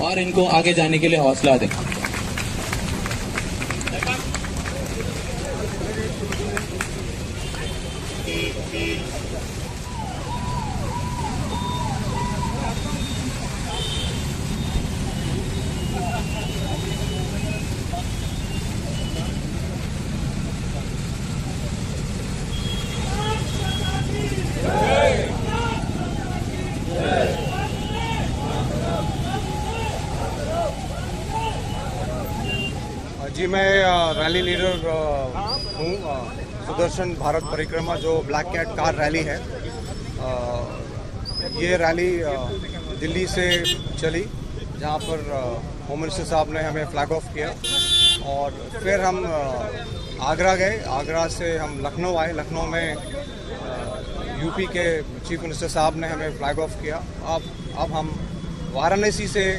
और इनको आगे जाने के लिए हौसला दें। जी, मैं रैली लीडर हूँ। सुदर्शन भारत परिक्रमा जो ब्लैक कैट कार रैली है, ये रैली दिल्ली से चली, जहाँ पर होम मिनिस्टर साहब ने हमें फ्लैग ऑफ किया और फिर हम आगरा गए। आगरा से हम लखनऊ आए। लखनऊ में यूपी के चीफ मिनिस्टर साहब ने हमें फ्लैग ऑफ किया। अब हम वाराणसी से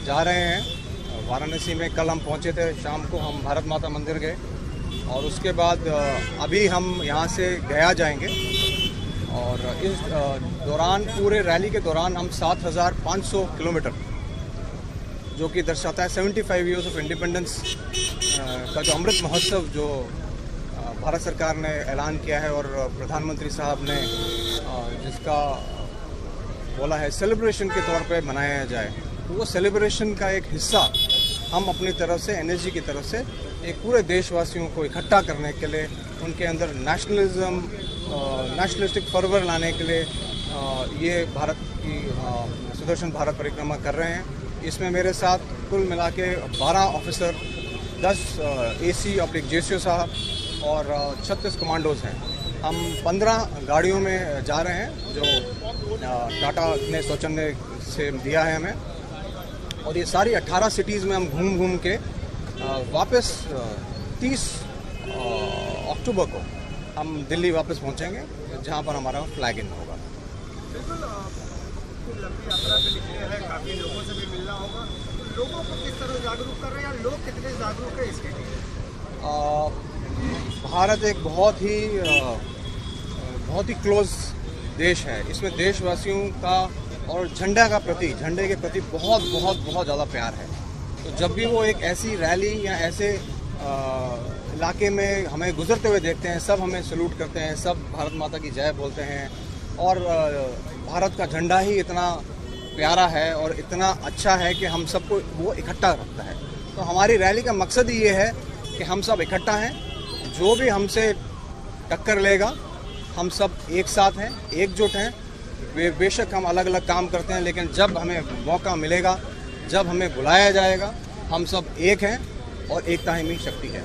जा रहे हैं। वाराणसी में कल हम पहुंचे थे, शाम को हम भारत माता मंदिर गए और उसके बाद अभी हम यहाँ से गया जाएंगे। और इस दौरान, पूरे रैली के दौरान हम 7,500 किलोमीटर, जो कि दर्शाता है 75 ईयर्स ऑफ इंडिपेंडेंस का जो अमृत महोत्सव जो भारत सरकार ने ऐलान किया है और प्रधानमंत्री साहब ने जिसका बोला है सेलिब्रेशन के तौर पे मनाया जाए, तो वो सेलिब्रेशन का एक हिस्सा हम अपनी तरफ से, एनएसजी की तरफ से एक पूरे देशवासियों को इकट्ठा करने के लिए, उनके अंदर नेशनलिज्म, नेशनलिस्टिक फर्वर लाने के लिए ये भारत की सुदर्शन भारत परिक्रमा कर रहे हैं। इसमें मेरे साथ कुल मिला के 12 ऑफिसर, 10 AC ऑब्लिक JCO साहब और 36 कमांडोज हैं। हम 15 गाड़ियों में जा रहे हैं जो टाटा ने सौजन्य से दिया है हमें, और ये सारी 18 सिटीज़ में हम घूम घूम के वापस 30 अक्टूबर को हम दिल्ली वापस पहुंचेंगे, जहां पर हमारा फ्लैग इन होगा। बिल्कुल, लंबी यात्रा पे निकले हैं, काफ़ी लोगों से भी मिलना होगा। तो लोगों को किस तरह जागरूक कर रहे हैं, लोग कितने जागरूक हैं इसके लिए? भारत एक बहुत ही क्लोज देश है। इसमें देशवासियों का और झंडे के प्रति बहुत ज़्यादा प्यार है। तो जब भी वो एक ऐसी रैली या ऐसे इलाके में हमें गुजरते हुए देखते हैं, सब हमें सैल्यूट करते हैं, सब भारत माता की जय बोलते हैं। और भारत का झंडा ही इतना प्यारा है और इतना अच्छा है कि हम सबको वो इकट्ठा रखता है। तो हमारी रैली का मकसद ही ये है कि हम सब इकट्ठा हैं। जो भी हमसे टक्कर लेगा, हम सब एक साथ हैं, एकजुट हैं। बेशक हम अलग अलग काम करते हैं, लेकिन जब हमें मौका मिलेगा, जब हमें बुलाया जाएगा, हम सब एक हैं और एकता ही में शक्ति है।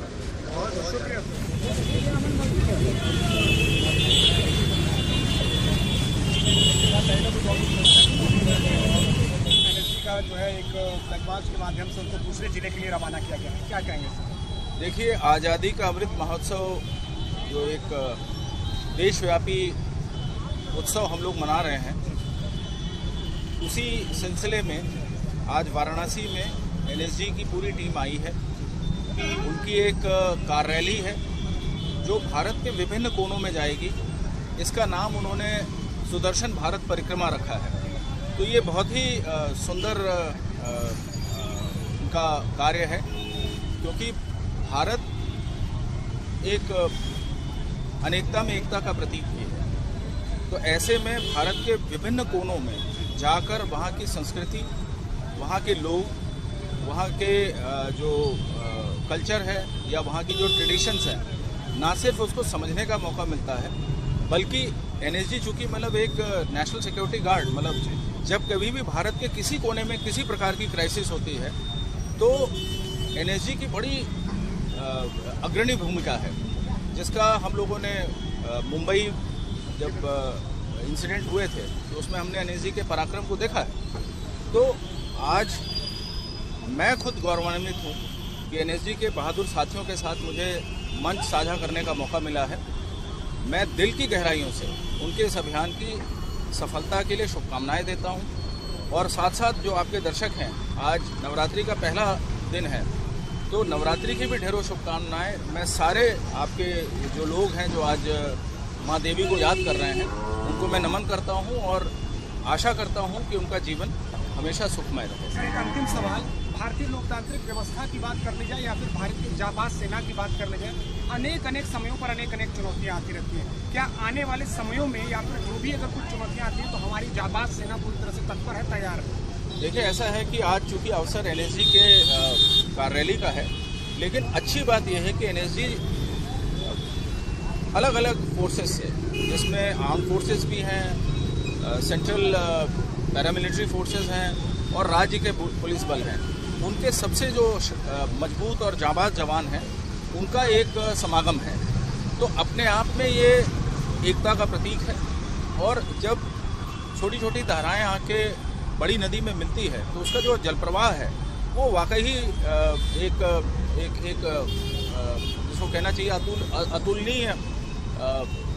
का जो है एक फ्लैग मार्च के माध्यम से उनको दूसरे जिले के लिए रवाना किया गया है, क्या कहेंगे? देखिए, आज़ादी का अमृत महोत्सव जो एक देशव्यापी उत्सव हम लोग मना रहे हैं, उसी सिलसिले में आज वाराणसी में एनएसजी की पूरी टीम आई है। उनकी एक कार रैली है जो भारत के विभिन्न कोनों में जाएगी। इसका नाम उन्होंने सुदर्शन भारत परिक्रमा रखा है। तो ये बहुत ही सुंदर उनका कार्य है, क्योंकि भारत एक अनेकता में एकता का प्रतीक भी है। तो ऐसे में भारत के विभिन्न कोनों में जाकर वहाँ की संस्कृति, वहाँ के लोग, वहाँ के जो कल्चर है या वहाँ की जो ट्रेडिशंस हैं, ना सिर्फ उसको समझने का मौका मिलता है, बल्कि एनएसजी चूँकि मतलब एक नेशनल सिक्योरिटी गार्ड, मतलब जब कभी भी भारत के किसी कोने में किसी प्रकार की क्राइसिस होती है तो एनएसजी की बड़ी अग्रणी भूमिका है, जिसका हम लोगों ने मुंबई जब इंसिडेंट हुए थे तो उसमें हमने एनएसजी के पराक्रम को देखा है। तो आज मैं खुद गौरवान्वित हूँ कि एनएसजी के बहादुर साथियों के साथ मुझे मंच साझा करने का मौका मिला है। मैं दिल की गहराइयों से उनके इस अभियान की सफलता के लिए शुभकामनाएं देता हूं। और साथ साथ जो आपके दर्शक हैं, आज नवरात्रि का पहला दिन है, तो नवरात्रि की भी ढेरों शुभकामनाएं। मैं सारे आपके जो लोग हैं जो आज माँ देवी को याद कर रहे हैं, उनको मैं नमन करता हूं और आशा करता हूं कि उनका जीवन हमेशा सुखमय रहे। सर, एक अंतिम सवाल, भारतीय लोकतांत्रिक व्यवस्था की बात करने जाए या फिर भारतीय जाबाज सेना की बात करने जाए, अनेक समयों पर अनेक चुनौतियां आती रहती हैं। क्या आने वाले समयों में या फिर जो भी अगर कुछ चुनौतियां आती हैं तो हमारी जाबाज सेना पूरी तरह से तत्पर है, तैयार है? देखिए, ऐसा है कि आज चूंकि अवसर एनएसजी के कार्यालय का है, लेकिन अच्छी बात यह है कि एनएसजी अलग अलग फोर्सेस से, जिसमें आर्म फोर्सेस भी हैं, सेंट्रल पैरामिलिट्री फोर्सेस हैं और राज्य के पुलिस बल हैं, उनके सबसे जो मजबूत और जाबाज जवान हैं उनका एक समागम है। तो अपने आप में ये एकता का प्रतीक है। और जब छोटी छोटी धाराएं आके बड़ी नदी में मिलती है तो उसका जो जल प्रवाह है वो वाकई ही एक जिसको कहना चाहिए अतुलनीय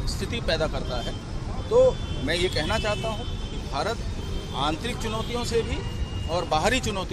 स्थिति पैदा करता है। तो मैं ये कहना चाहता हूँ कि भारत आंतरिक चुनौतियों से भी और बाहरी चुनौतियों